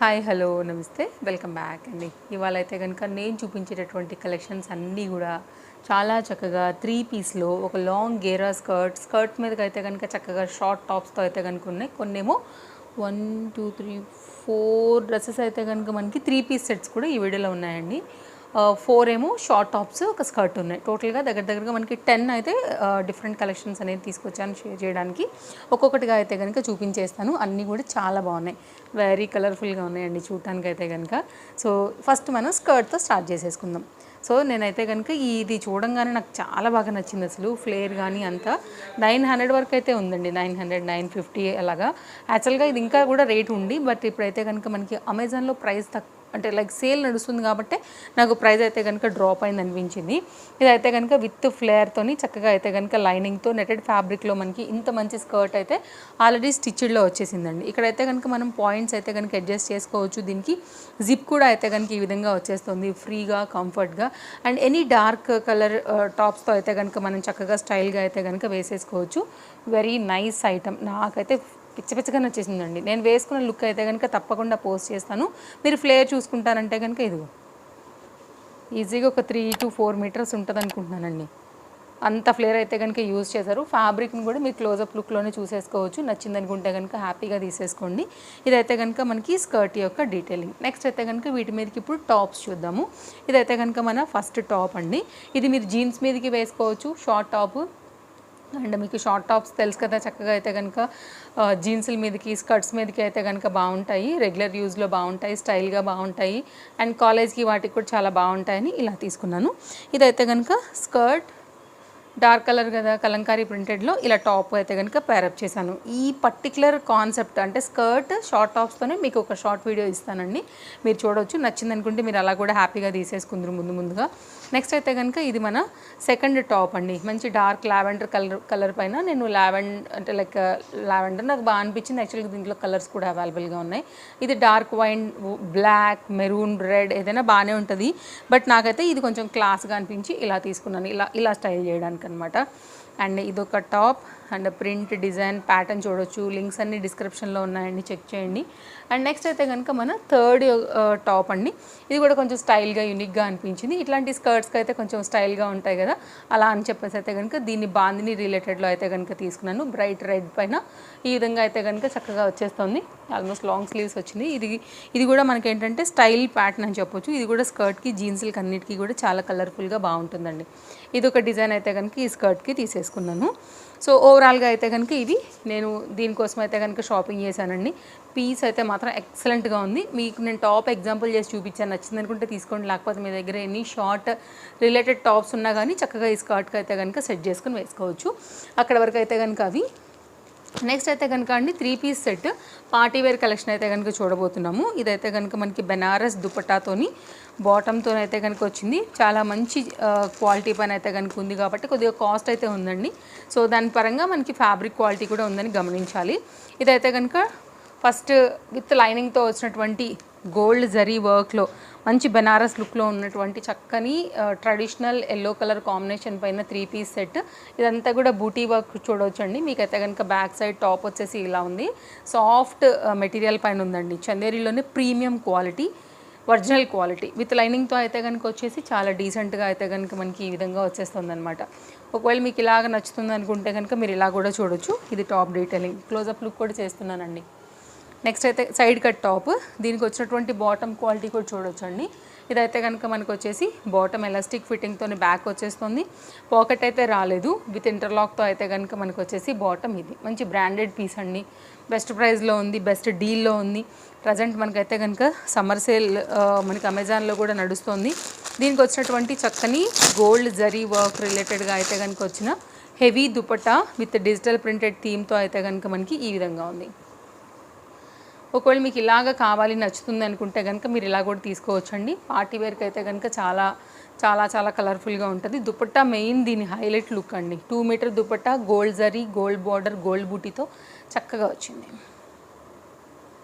Hi hello నమస్తే welcome back అండి. ఇవాళ అయితే కనుక నేను చూపించేటటువంటి కలెక్షన్స్ అన్నీ కూడా చాలా చక్కగా 3 పీస్లో ఒక లాంగ్ గేరా స్కర్ట్ మీదకి అయితే కనుక చక్కగా షార్ట్ టాప్స్తో అయితే కనుక ఉన్నాయి. కొన్నేమో 1 2 3 4 డ్రెస్సెస్ అయితే కనుక మనకి 3 పీస్ సెట్స్ కూడా ఈ వీడియోలో ఉన్నాయండి. 4 ఏమో షార్ట్ టాప్స్ ఒక స్కర్ట్ ఉన్నాయి. టోటల్గా దగ్గరగా మనకి 10 అయితే డిఫరెంట్ కలెక్షన్స్ అనేది తీసుకొచ్చాను షేర్ చేయడానికి. ఒక్కొక్కటిగా అయితే కనుక చూపించేస్తాను. అన్నీ కూడా చాలా బాగున్నాయి, వెరీ కలర్ఫుల్గా ఉన్నాయండి చూడటానికి అయితే కనుక. సో ఫస్ట్ మనం స్కర్ట్తో స్టార్ట్ చేసేసుకుందాం. సో నేనైతే కనుక ఇది చూడంగానే నాకు చాలా బాగా నచ్చింది. అసలు ఫ్లేర్ కానీ అంతా 900 వరకు అయితే ఉందండి. 900 950 అలాగా. యాక్చువల్గా ఇది ఇంకా కూడా రేట్ ఉంది, బట్ ఇప్పుడైతే కనుక మనకి అమెజాన్లో ప్రైస్ అంటే లైక్ సేల్ నడుస్తుంది కాబట్టి నాకు ప్రైస్ అయితే కనుక డ్రాప్ అయింది అనిపించింది. ఇదైతే కనుక విత్ ఫ్లేర్తోని చక్కగా అయితే కనుక లైనింగ్తో నెటెడ్ ఫ్యాబ్రిక్లో మనకి ఇంత మంచి స్కర్ట్ అయితే ఆల్రెడీ స్టిచ్డ్లో వచ్చేసిందండి. ఇక్కడైతే కనుక మనం పాయింట్స్ అయితే కనుక అడ్జస్ట్ చేసుకోవచ్చు. దీనికి జిప్ కూడా అయితే కనుక ఈ విధంగా వచ్చేస్తుంది ఫ్రీగా కంఫర్ట్గా. అండ్ ఎనీ డార్క్ కలర్ టాప్స్తో అయితే కనుక మనం చక్కగా స్టైల్గా అయితే కనుక వేసేసుకోవచ్చు. వెరీ నైస్ ఐటమ్, నాకైతే పిచ్చగా నచ్చేసిందండి. నేను వేసుకున్న లుక్ అయితే కనుక తప్పకుండా పోస్ట్ చేస్తాను. మీరు ఫ్లేర్ చూసుకుంటారంటే కనుక ఇదిగో ఈజీగా ఒక 3 to 4 మీటర్స్ ఉంటుంది అనుకుంటున్నానండి. అంత ఫ్లేర్ అయితే కనుక యూజ్ చేశారు. ఫ్యాబ్రిక్ని కూడా మీరు క్లోజప్ లుక్లోనే చూసేసుకోవచ్చు. నచ్చింది అనుకుంటే కనుక హ్యాపీగా తీసేసుకోండి. ఇదైతే కనుక మనకి స్కర్ట్ యొక్క డీటెయిలింగ్. నెక్స్ట్ అయితే కనుక వీటి మీదకి ఇప్పుడు టాప్స్ చూద్దాము. ఇదైతే కనుక మన ఫస్ట్ టాప్ అండి. ఇది మీరు జీన్స్ మీదకి వేసుకోవచ్చు, షార్ట్ టాప్. అండ్ మీకు షార్ట్ టాప్స్ తెలుసు కదా, చక్కగా అయితే కనుక జీన్సుల మీదకి స్కర్ట్స్ మీదకి అయితే కనుక బాగుంటాయి. రెగ్యులర్ యూజ్లో బాగుంటాయి, స్టైల్గా బాగుంటాయి. అండ్ కాలేజ్కి వాటికి కూడా చాలా బాగుంటాయని ఇలా తీసుకున్నాను. ఇదైతే కనుక స్కర్ట్ డార్క్ కలర్ కదా, కలంకారీ ప్రింటెడ్లో ఇలా టాప్ అయితే కనుక పేరప్ చేశాను. ఈ పర్టికులర్ కాన్సెప్ట్ అంటే స్కర్ట్ షార్ట్ టాప్స్తోనే మీకు ఒక షార్ట్ వీడియో ఇస్తానండి, మీరు చూడవచ్చు. నచ్చింది అనుకుంటే మీరు అలా కూడా హ్యాపీగా తీసేసుకుందరు ముందుగా. నెక్స్ట్ అయితే కనుక ఇది మన సెకండ్ టాప్ అండి. మంచి డార్క్ లావెండర్ కలర్ పైన నేను అంటే లైక్ లావెండర్ నాకు బాగా అనిపించింది. యాక్చువల్గా దీంట్లో కలర్స్ కూడా అవైలబుల్గా ఉన్నాయి. ఇది dark wine, black, maroon, red ఏదైనా బాగానే ఉంటుంది, బట్ నాకైతే ఇది కొంచెం క్లాస్గా అనిపించి ఇలా తీసుకున్నాను, ఇలా స్టైల్ చేయడానికి అనమాట. అండ్ ఇదొక top and print design pattern చూడొచ్చు. లింక్స్ అన్ని డిస్క్రిప్షన్లో ఉన్నాయండి, చెక్ చేయండి. అండ్ నెక్స్ట్ అయితే కనుక మన థర్డ్ టాప్ అండి. ఇది కూడా కొంచెం స్టైల్గా యూనిక్గా అనిపించింది. ఇట్లాంటి స్కర్ట్స్కి అయితే కొంచెం స్టైల్గా ఉంటాయి కదా, అలా అని చెప్పేసి అయితే కనుక దీన్ని బాందిని రిలేటెడ్లో అయితే కనుక తీసుకున్నాను. బ్రైట్ రెడ్ పైన ఈ విధంగా అయితే కనుక చక్కగా వచ్చేస్తుంది. ఆల్మోస్ట్ లాంగ్ స్లీవ్స్ వచ్చింది. ఇది కూడా మనకి ఏంటంటే స్టైల్ ప్యాటర్న్ అని చెప్పొచ్చు. ఇది కూడా స్కర్ట్కి జీన్స్లకి అన్నిటికీ కూడా చాలా కలర్ఫుల్గా బాగుంటుందండి. ఇది ఒక డిజైన్ అయితే కనుక ఈ స్కర్ట్కి తీసేసుకున్నాను. సో ఓవరాల్గా అయితే కనుక ఇది నేను దీనికోసం అయితే కనుక షాపింగ్ చేశానండి. పీస్ అయితే మాత్రం ఎక్సలెంట్గా ఉంది. మీకు నేను టాప్ ఎగ్జాంపుల్ చేసి చూపించాను, నచ్చింది అనుకుంటే తీసుకోండి. లేకపోతే మీ దగ్గర ఎన్ని షార్ట్ రిలేటెడ్ టాప్స్ ఉన్నా కానీ చక్కగా ఈ స్కర్ట్కి అయితే కనుక సెట్ చేసుకుని వేసుకోవచ్చు. అక్కడ వరకు అయితే కనుక అవి. నెక్స్ట్ అయితే కనుక అండి 3 పీస్ సెట్ పార్టీవేర్ కలెక్షన్ అయితే కనుక చూడబోతున్నాము. ఇదైతే కనుక మనకి బెనారస్ దుపట్టాతోని బాటమ్తో అయితే కనుక వచ్చింది. చాలా మంచి క్వాలిటీ పైన అయితే కనుక ఉంది కాబట్టి కొద్దిగా కాస్ట్ అయితే ఉందండి. సో దాని పరంగా మనకి ఫ్యాబ్రిక్ క్వాలిటీ కూడా ఉందని గమనించాలి. ఇదైతే కనుక ఫస్ట్ విత్ లైనింగ్తో వచ్చినటువంటి గోల్డ్ జరీ వర్క్లో మంచి బెనారస్ లుక్లో ఉన్నటువంటి చక్కని ట్రెడిషనల్ ఎల్లో కలర్ కాంబినేషన్ పైన 3 పీస్ సెట్. ఇదంతా కూడా బూటీ వర్క్ చూడవచ్చండి. మీకైతే కనుక బ్యాక్ సైడ్ టాప్ వచ్చేసి ఇలా ఉంది. సాఫ్ట్ మెటీరియల్ పైన ఉందండి. చందేరిలోనే premium quality, original quality with లైనింగ్తో అయితే కనుక వచ్చేసి చాలా డీసెంట్గా అయితే కనుక మనకి ఈ విధంగా వచ్చేస్తుంది అనమాట. ఒకవేళ మీకు ఇలాగ నచ్చుతుంది అనుకుంటే కనుక మీరు ఇలా కూడా చూడొచ్చు. ఇది టాప్ డీటెయిలింగ్, క్లోజప్ లుక్ కూడా చేస్తున్నానండి. నెక్స్ట్ అయితే సైడ్ కట్ టాప్. దీనికి వచ్చినటువంటి బాటమ్ క్వాలిటీ కూడా చూడొచ్చు అండి. ఇదైతే కనుక మనకు వచ్చేసి బాటమ్ ఎలాస్టిక్ ఫిట్టింగ్తో బ్యాక్ వచ్చేస్తుంది. పాకెట్ అయితే రాలేదు. విత్ ఇంటర్లాక్తో అయితే కనుక మనకు వచ్చేసి బాటమ్. ఇది మంచి బ్రాండెడ్ పీస్ అండి. బెస్ట్ ప్రైస్లో ఉంది, బెస్ట్ డీల్లో ఉంది. ప్రజెంట్ మనకైతే కనుక సమ్మర్ సేల్ మనకి అమెజాన్లో కూడా నడుస్తుంది. దీనికి వచ్చినటువంటి చక్కని గోల్డ్ జరీ వర్క్ రిలేటెడ్గా అయితే కనుక వచ్చిన heavy dupatta with digital printed థీమ్తో అయితే కనుక మనకి ఈ విధంగా ఉంది. ఒకవేళ మీకు ఇలాగ కావాలి నచ్చుతుంది అనుకుంటే కనుక మీరు ఇలా కూడా తీసుకోవచ్చండి. పార్టీ వేర్కి అయితే కనుక చాలా చాలా చాలా కలర్ఫుల్గా ఉంటుంది. దుపట్టా మెయిన్ దీని హైలైట్ లుక్ అండి. 2 metre dupatta, gold zari, gold border, gold బూటీతో చక్కగా వచ్చింది.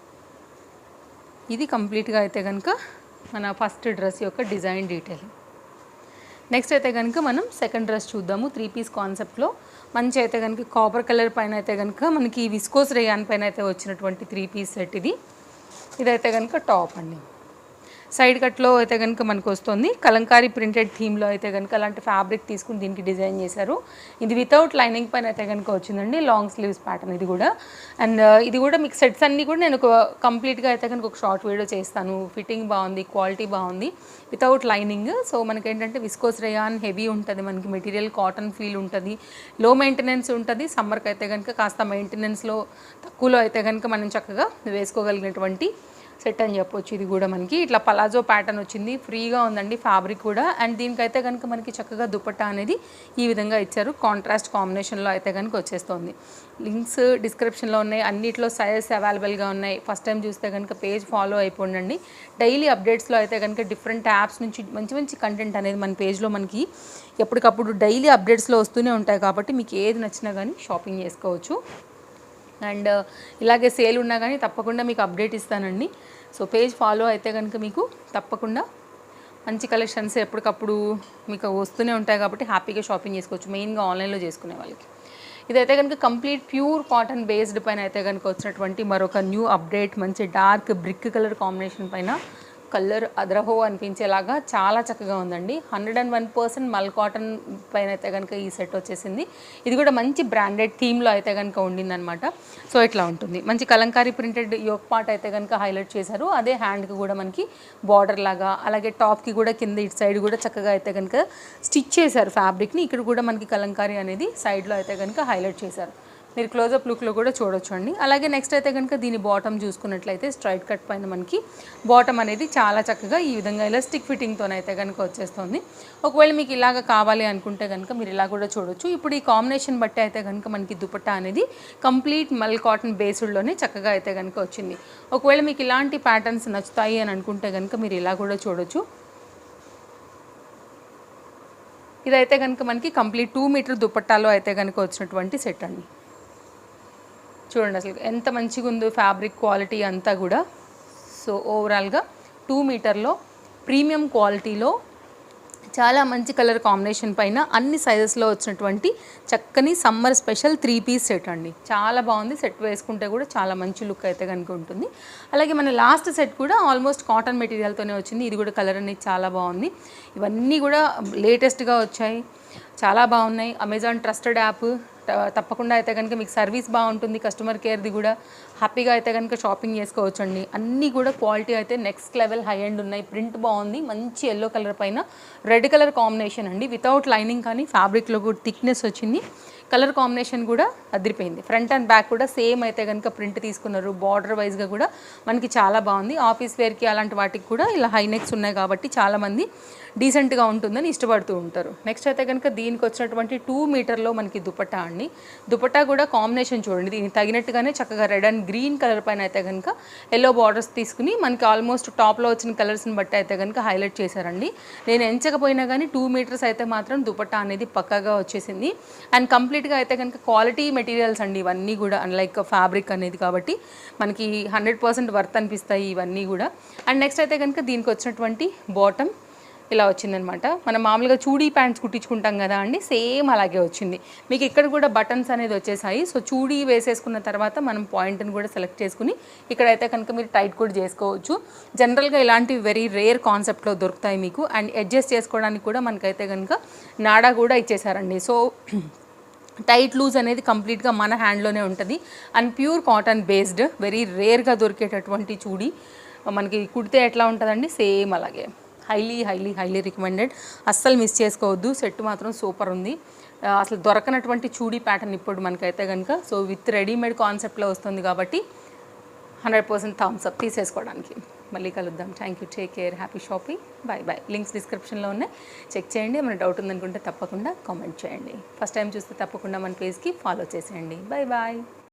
ఇది కంప్లీట్గా అయితే కనుక మన ఫస్ట్ డ్రెస్ యొక్క డిజైన్ డీటెయిలింగ్. నెక్స్ట్ అయితే కనుక మనం సెకండ్ డ్రెస్ చూద్దాము. 3 పీస్ కాన్సెప్ట్లో మంచి అయితే కనుక కాపర్ కలర్ పైన అయితే కనుక మనకి విస్కోస్ రేయాన్ పైన అయితే వచ్చినటువంటి 3 పీస్ సెట్ ఇది. ఇదైతే కనుక టాప్ అండి. సైడ్ కట్లో అయితే కనుక మనకు వస్తుంది కలంకారీ ప్రింటెడ్ థీమ్లో అయితే కనుక అలాంటి ఫ్యాబ్రిక్ తీసుకుని దీనికి డిజైన్ చేశారు. ఇది వితౌట్ లైనింగ్ పైన అయితే కనుక వచ్చిందండి, లాంగ్ స్లీవ్స్ ప్యాటర్న్ ఇది కూడా. అండ్ ఇది కూడా మీకు సెట్స్ అన్నీ కూడా నేను ఒక కంప్లీట్గా అయితే కనుక ఒక షార్ట్ వీడియో చేస్తాను. ఫిట్టింగ్ బాగుంది, క్వాలిటీ బాగుంది, వితౌట్ లైనింగ్. సో మనకి ఏంటంటే విస్కోస్ రేయాన్ హెవీ ఉంటుంది, మనకి మెటీరియల్ కాటన్ ఫీల్ ఉంటుంది, లో మెయింటెనెన్స్ ఉంటుంది. సమ్మర్కి అయితే కనుక కాస్త మెయింటెనెన్స్లో తక్కువలో అయితే కనుక మనం చక్కగా వేసుకోగలిగినటువంటి సెట్ అని చెప్పొచ్చు. ఇది కూడా మనకి ఇట్లా పలాజో ప్యాటర్న్ వచ్చింది, ఫ్రీగా ఉందండి ఫ్యాబ్రిక్ కూడా. అండ్ దీనికైతే కనుక మనకి చక్కగా దుపట్టా అనేది ఈ విధంగా ఇచ్చారు, కాంట్రాస్ట్ కాంబినేషన్లో అయితే కనుక వచ్చేస్తుంది. లింక్స్ డిస్క్రిప్షన్లో ఉన్నాయి, అన్నిట్లో సైజెస్ అవైలబుల్గా ఉన్నాయి. ఫస్ట్ టైం చూస్తే కనుక పేజ్ ఫాలో అయిపోండి. డైలీ అప్డేట్స్లో అయితే కనుక డిఫరెంట్ యాప్స్ నుంచి మంచి మంచి కంటెంట్ అనేది మన పేజ్లో మనకి ఎప్పటికప్పుడు డైలీ అప్డేట్స్లో వస్తూనే ఉంటాయి కాబట్టి మీకు ఏది నచ్చినా కానీ షాపింగ్ చేసుకోవచ్చు. అండ్ ఇలాగే సేల్ ఉన్నా కానీ తప్పకుండా మీకు అప్డేట్ ఇస్తానండి. సో పేజ్ ఫాలో అయితే కనుక మీకు తప్పకుండా మంచి కలెక్షన్స్ ఎప్పటికప్పుడు మీకు వస్తూనే ఉంటాయి కాబట్టి హ్యాపీగా షాపింగ్ చేసుకోవచ్చు, మెయిన్గా ఆన్లైన్లో చేసుకునే వాళ్ళకి. ఇదైతే కనుక కంప్లీట్ ప్యూర్ కాటన్ బేస్డ్ పైన అయితే కనుక వచ్చినటువంటి మరొక న్యూ అప్డేట్, మంచి డార్క్ బ్రిక్ కలర్ కాంబినేషన్ పైన కలర్ అద్రహో అనిపించేలాగా చాలా చక్కగా ఉందండి. 101% మల్ కాటన్ పైన అయితే కనుక ఈ సెట్ వచ్చేసింది. ఇది కూడా మంచి బ్రాండెడ్ థీమ్లో అయితే కనుక ఉండిందనమాట. సో ఇట్లా ఉంటుంది, మంచి కలంకారీ ప్రింటెడ్ యోక్ పార్ట్ అయితే కనుక హైలైట్ చేశారు. అదే హ్యాండ్కి కూడా మనకి బార్డర్ లాగా, అలాగే టాప్కి కూడా కింద ఇటు సైడ్ కూడా చక్కగా అయితే కనుక స్టిచ్ చేశారు ఫ్యాబ్రిక్ని. ఇక్కడ కూడా మనకి కలంకారీ అనేది సైడ్లో అయితే కనుక హైలైట్ చేశారు. మీరు క్లోజప్ లుక్లో కూడా చూడొచ్చు అండి. అలాగే నెక్స్ట్ అయితే కనుక దీని బాటమ్ చూసుకున్నట్లయితే స్ట్రైట్ కట్ పైన మనకి బాటమ్ అనేది చాలా చక్కగా ఈ విధంగా ఎలాస్టిక్ ఫిట్టింగ్తోనైతే కనుక వచ్చేస్తుంది. ఒకవేళ మీకు ఇలాగ కావాలి అనుకుంటే కనుక మీరు ఇలా కూడా చూడొచ్చు. ఇప్పుడు ఈ కాంబినేషన్ బట్టి అయితే కనుక మనకి దుపట్టా అనేది కంప్లీట్ మల్ కాటన్ బేస్డ్లోనే చక్కగా అయితే కనుక వచ్చింది. ఒకవేళ మీకు ఇలాంటి ప్యాటర్న్స్ నచ్చుతాయి అని అనుకుంటే కనుక మీరు ఇలా కూడా చూడొచ్చు. ఇదైతే కనుక మనకి కంప్లీట్ 2 మీటర్ దుపట్టాలో అయితే కనుక వచ్చినటువంటి సెట్ అండి. చూడండి అసలు ఎంత మంచిగా ఉందో ఫ్యాబ్రిక్ క్వాలిటీ అంతా కూడా. సో ఓవరాల్గా 2 మీటర్లో ప్రీమియం క్వాలిటీలో చాలా మంచి కలర్ కాంబినేషన్ పైన అన్ని సైజెస్లో వచ్చినటువంటి చక్కని సమ్మర్ స్పెషల్ 3 పీస్ సెట్ అండి. చాలా బాగుంది, సెట్ వేసుకుంటే కూడా చాలా మంచి లుక్ అయితే కనుక ఉంటుంది. అలాగే మన లాస్ట్ సెట్ కూడా ఆల్మోస్ట్ కాటన్ మెటీరియల్తోనే వచ్చింది. ఇది కూడా కలర్ అనేది చాలా బాగుంది. ఇవన్నీ కూడా లేటెస్ట్గా వచ్చాయి, చాలా బాగున్నాయి. అమెజాన్ ట్రస్టెడ్ యాప్, తప్పకుండా అయితే కనుక మీకు సర్వీస్ బాగుంటుంది, కస్టమర్ కేర్ది కూడా హ్యాపీగా అయితే కనుక షాపింగ్ చేసుకోవచ్చు అండి. అన్నీ కూడా క్వాలిటీ అయితే నెక్స్ట్ లెవెల్ హై ఎండ్ ఉన్నాయి. ప్రింట్ బాగుంది, మంచి ఎల్లో కలర్ పైన రెడ్ కలర్ కాంబినేషన్ అండి, వితౌట్ లైనింగ్ కానీ ఫ్యాబ్రిక్లో కూడా థిక్నెస్ వచ్చింది. కలర్ కాంబినేషన్ కూడా అదిరిపోయింది. ఫ్రంట్ అండ్ బ్యాక్ కూడా సేమ్ అయితే కనుక ప్రింట్ తీసుకున్నారు. బార్డర్ వైజ్గా కూడా మనకి చాలా బాగుంది. ఆఫీస్ వేర్కి అలాంటి వాటికి కూడా ఇలా హై నెక్స్ ఉన్నాయి కాబట్టి చాలామంది డీసెంట్గా ఉంటుందని ఇష్టపడుతూ ఉంటారు. నెక్స్ట్ అయితే కనుక దీనికి వచ్చినటువంటి 2 మీటర్లో మనకి దుపట్టా అండి. దుపట్టా కూడా కాంబినేషన్ చూడండి, దీనికి తగినట్టుగానే చక్కగా రెడ్ అండ్ గ్రీన్ కలర్ పైన అయితే కనుక ఎల్లో బార్డర్స్ తీసుకుని మనకి ఆల్మోస్ట్ టాప్లో వచ్చిన కలర్స్ని బట్టి అయితే కనుక హైలైట్ చేశారండి. నేను ఎంచకపోయినా కానీ 2 మీటర్స్ అయితే మాత్రం దుపట్టా అనేది పక్కాగా వచ్చేసింది. అండ్ కంప్లీట్గా అయితే కనుక క్వాలిటీ మెటీరియల్స్ అండి ఇవన్నీ కూడా, లైక్ ఫ్యాబ్రిక్ అనేది కాబట్టి మనకి 100% వర్త్ అనిపిస్తాయి ఇవన్నీ కూడా. అండ్ నెక్స్ట్ అయితే కనుక దీనికి వచ్చినటువంటి బాటమ్ ఇలా వచ్చిందనమాట. మనం మామూలుగా చూడీ ప్యాంట్స్ కుట్టించుకుంటాం కదా అండి, సేమ్ అలాగే వచ్చింది. మీకు ఇక్కడ కూడా బటన్స్ అనేది వచ్చేసాయి. సో చూడీ వేసేసుకున్న తర్వాత మనం పాయింట్ని కూడా సెలెక్ట్ చేసుకుని ఇక్కడైతే కనుక మీరు టైట్ కూడా చేసుకోవచ్చు. జనరల్గా ఇలాంటివి వెరీ రేర్ కాన్సెప్ట్లో దొరుకుతాయి మీకు. అండ్ అడ్జస్ట్ చేసుకోవడానికి కూడా మనకైతే కనుక నాడా కూడా ఇచ్చేసారండి. సో టైట్ లూజ్ అనేది కంప్లీట్గా మన హ్యాండ్లోనే ఉంటుంది. And pure cotton based very రేర్గా దొరికేటటువంటి చూడీ మనకి కుడితే ఎట్లా ఉంటుందండి, సేమ్ అలాగే హైలీ రికమెండెడ్. అస్సలు మిస్ చేసుకోవద్దు, సెట్ మాత్రం సూపర్ ఉంది. అసలు దొరకనటువంటి చూడీ ప్యాటర్న్ ఇప్పుడు మనకైతే కనుక. సో విత్ రెడీమేడ్ కాన్సెప్ట్లో వస్తుంది కాబట్టి 100% థమ్స్ అప్ తీసేసుకోవడానికి. మళ్ళీ కలుద్దాం. Thank you, take care, happy shopping, bye. Links డిస్క్రిప్షన్లో ఉన్నాయి, చెక్ చేయండి. ఏమైనా డౌట్ ఉందనుకుంటే తప్పకుండా కామెంట్ చేయండి. ఫస్ట్ టైం చూస్తే తప్పకుండా మన పేజ్కి ఫాలో చేసేయండి. బాయ్.